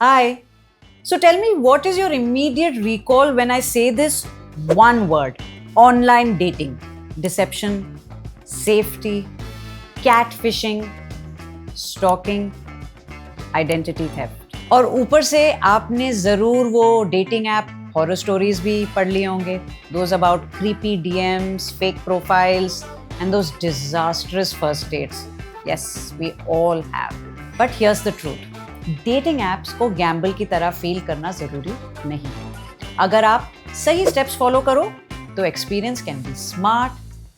Hi. So tell me, what is your immediate recall when I say this one word? Online dating, deception, safety, catfishing, stalking, identity theft. और ऊपर से आपने ज़रूर वो dating app horror stories भी पढ़ लिए होंगे. Those about creepy DMs, fake profiles, and those disastrous first dates. Yes, we all have. But here's the truth. Dating apps को गैम्बल की तरह फील करना ज़रूरी नहीं है. अगर आप सही स्टेप्स फॉलो करो तो experience can be smart,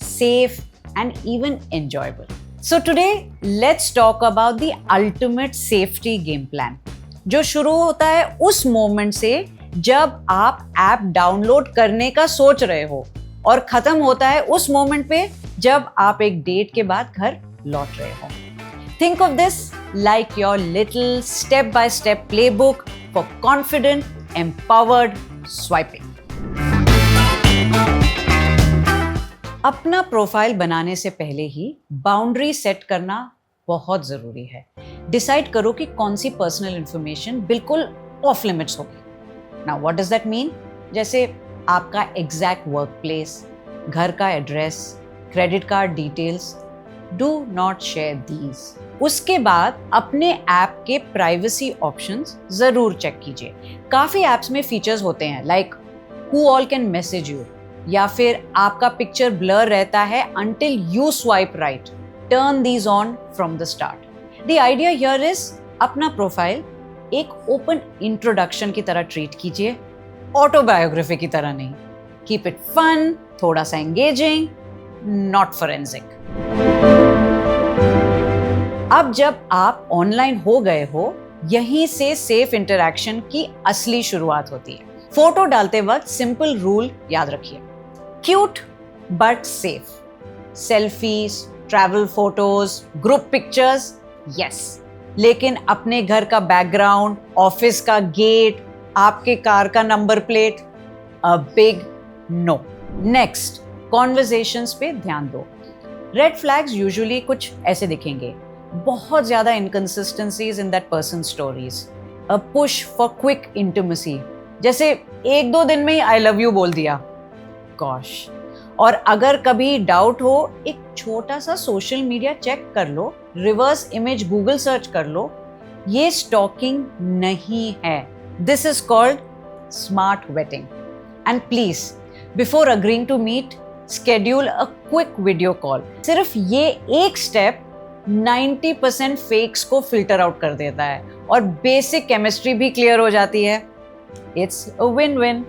safe and even enjoyable. So today let's talk about the ultimate safety game plan, जो शुरू होता है उस मोमेंट से जब आप ऐप डाउनलोड करने का सोच रहे हो और खत्म होता है उस मोमेंट पे जब आप एक डेट के बाद घर लौट रहे हो. Think of this like your little step-by-step playbook for confident, empowered swiping. अपना प्रोफाइल बनाने से पहले ही बाउंड्री सेट करना बहुत ज़रूरी है. डिसाइड करो कि कौन सी पर्सनल इंफॉर्मेशन बिल्कुल ऑफ लिमिट्स होगी. Now, what does that mean? जैसे आपका एग्जैक्ट वर्क प्लेस, घर का address, credit card details. Do not share these. उसके बाद अपने ऐप के प्राइवेसी ऑप्शंस जरूर चेक कीजिए. काफी ऐप्स में फीचर्स होते हैं like who all can message you, या फिर आपका पिक्चर ब्लर रहता है until you swipe right. Turn these on from the start. The idea here is अपना प्रोफाइल एक ओपन इंट्रोडक्शन की तरह ट्रीट कीजिए, ऑटोबायोग्राफी की तरह नहीं. Keep it fun, थोड़ा सा engaging, not forensic. अब जब आप ऑनलाइन हो गए हो, यहीं से सेफ इंटरैक्शन की असली शुरुआत होती है. फोटो डालते वक्त सिंपल रूल याद रखिए. Cute but safe. Selfies, travel photos, group pictures, yes, लेकिन अपने घर का बैकग्राउंड, ऑफिस का गेट, आपके कार का number plate, a big no. Next, conversations पे ध्यान दो. रेड फ्लैग्स यूजुअली कुछ ऐसे दिखेंगे. बहुत ज्यादा inconsistencies in that person stories. A push for quick intimacy, जैसे एक दो दिन में ही आई लव यू बोल दिया. गॉश. और अगर कभी डाउट हो, एक छोटा सा सोशल मीडिया चेक कर लो, रिवर्स इमेज गूगल सर्च कर लो. ये स्टॉकिंग नहीं है. This is called smart waiting. And please, before agreeing to meet, schedule a quick video call. सिर्फ ये एक स्टेप 90% फेक्स को फिल्टर आउट कर देता है और बेसिक केमिस्ट्री भी क्लियर हो जाती है. It's a win-win.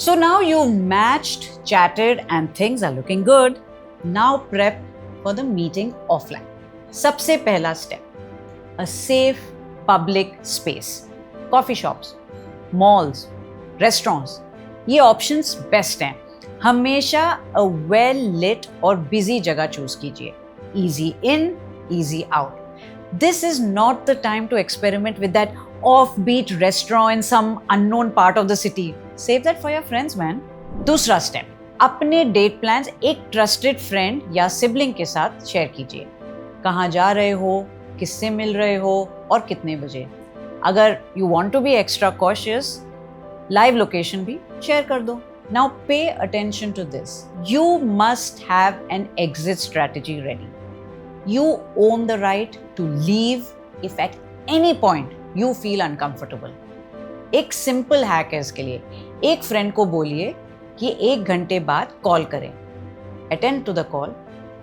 So now you've matched, chatted and things are looking good. Now prep for the meeting offline. सबसे पहला step, a safe public space. Coffee shops, malls, restaurants, ये options best हैं. हमेशा a well lit और busy जगह choose कीजिए. Easy in, easy out. This is not the time to experiment with that off beat restaurant in some unknown part of the city. Save that for your friends man. दूसरा स्टेप, अपने date plans एक trusted friend या sibling के साथ share कीजिए. कहाँ जा रहे हो, किससे मिल रहे हो और कितने बजे. अगर you want to be extra cautious, live location भी शेयर कर दो. Now pay attention to this. You must have an exit strategy ready. You own the right to leave if at any point you feel uncomfortable. एक simple hack है इसके लिए. एक friend को बोलिए कि 1 घंटे बाद कॉल करें. Attend to the call,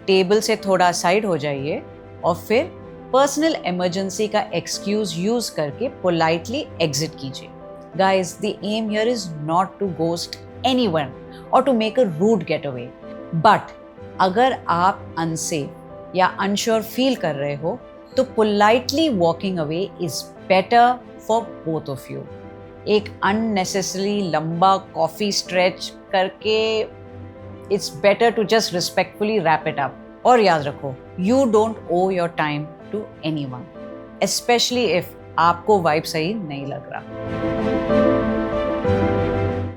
table से थोड़ा साइड हो जाइए और फिर पर्सनल इमरजेंसी का एक्सक्यूज यूज करके पोलाइटली एग्जिट कीजिए. Guys, the aim here is not to ghost anyone or to make a rude getaway. But अगर आप unsafe या unsure feel कर रहे हो, तो politely walking away is better for both of you. एक unnecessarily लंबा coffee stretch करके it's better to just respectfully wrap it up. और याद रखो, you don't owe your time to anyone, especially if आपको वाइब सही नहीं लग रहा.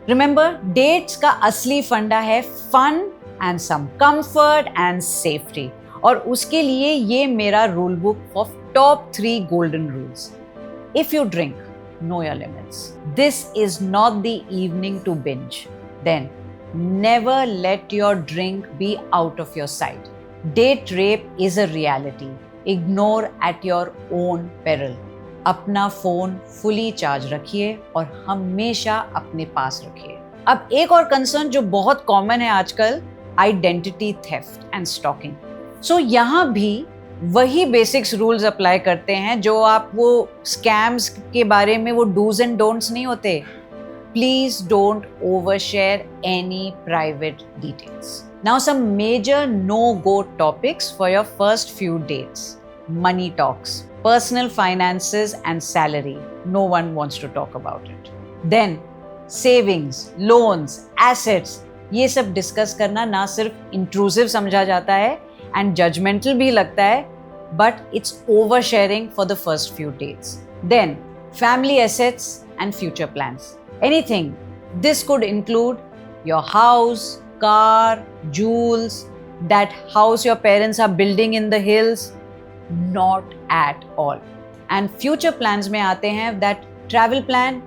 रिमेंबर, डेट्स का असली फंडा है fun and some comfort and safety. और उसके लिए ये मेरा rule book of top 3 golden rules. If you drink, know your limits. This is not the evening to binge. Then, never let your drink be out of your sight. Date rape is a reality. Ignore at your own peril. अपना phone fully charge रखिए और हमेशा अपने पास रखिए. अब एक और concern जो बहुत कॉमन है आजकल, आइडेंटिटी थेफ्ट एंड स्टॉकिंग. सो यहाँ भी वही बेसिक्स रूल्स अप्लाई करते हैं जो आप वो स्कैम्स के बारे में वो डूज एंड डोंट्स नहीं होते. Please don't overshare any private details. Now, some major no-go topics for your first few dates. Money talks, personal finances and salary. No one wants to talk about it. Then, savings, loans, assets. ये सब discuss करना ना सिर्फ intrusive समझा जाता है and judgemental भी लगता है, but it's oversharing for the first few dates. Then, family assets and future plans. Anything. This could include your house, car, jewels, that house your parents are building in the hills. Not at all. And future plans में आते हैं that travel plan,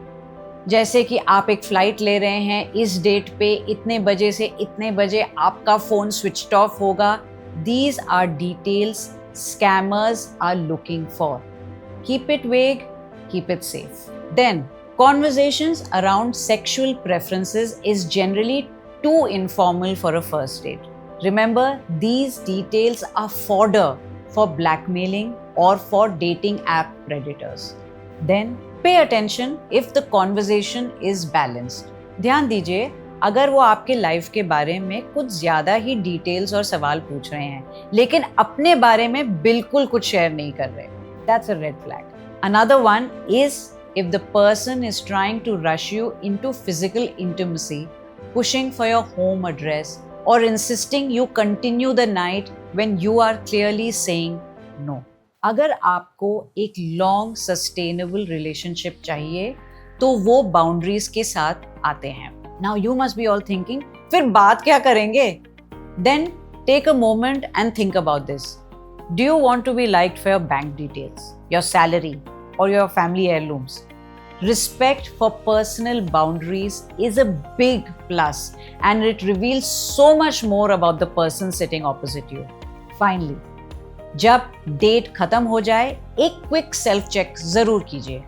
जैसे कि आप एक flight ले रहे हैं, इस डेट पे इतने बजे से इतने बजे आपका फोन स्विच्ड ऑफ होगा. These are details scammers are looking for. Keep it vague, keep it safe. Then, conversations around sexual preferences is generally too informal for a first date. Remember, these details are fodder for blackmailing or for dating app predators. Then, pay attention if the conversation is balanced. ध्यान दीजिए, अगर वो आपके life के बारे में कुछ ज्यादा ही डिटेल्स और सवाल पूछ रहे हैं, लेकिन अपने बारे में बिल्कुल कुछ शेयर नहीं कर रहे. That's a red flag. Another one is if the person is trying to rush you into physical intimacy, pushing for your home address, or insisting you continue the night when you are clearly saying no. अगर आपको एक long sustainable relationship चाहिए, तो वो boundaries के साथ आते हैं. Now you must be all thinking, फिर बात क्या करेंगे? Then take a moment and think about this. Do you want to be liked for your bank details, your salary, or your family heirlooms? Respect for personal boundaries is a big plus and it reveals so much more about the person sitting opposite you. Finally, जब date खत्म हो जाए, एक quick self check जरूर कीजिए.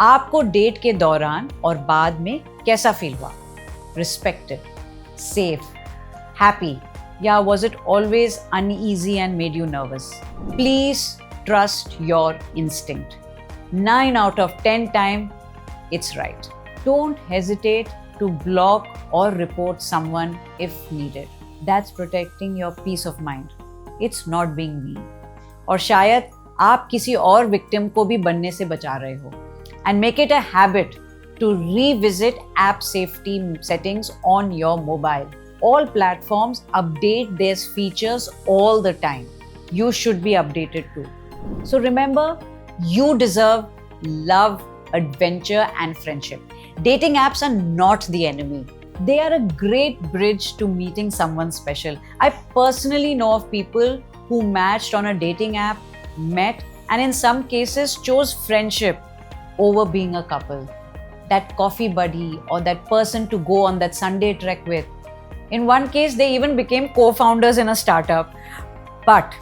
आपको date के दौरान और बाद में कैसा फील हुआ? Respected, safe, happy, या was it always uneasy and made you nervous? Please trust your instinct. 9 out of 10 times, it's right. Don't hesitate to block or report someone if needed. That's protecting your peace of mind. It's not being mean. और शायद आप किसी और victim को भी बनने से बचा रहे हो. And make it a habit to revisit app safety settings on your mobile. All platforms update their features all the time. You should be updated too. So remember, you deserve love, adventure, and friendship. Dating apps are not the enemy. They are a great bridge to meeting someone special. I personally know of people who matched on a dating app, met, and in some cases chose friendship over being a couple. That coffee buddy or that person to go on that Sunday trek with. In one case, they even became co-founders in a startup. But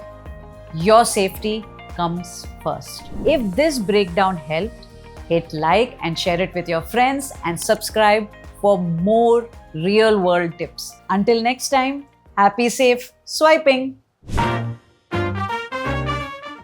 your safety comes first. If this breakdown helped, hit like and share it with your friends and subscribe for more real world tips. Until next time, happy safe swiping.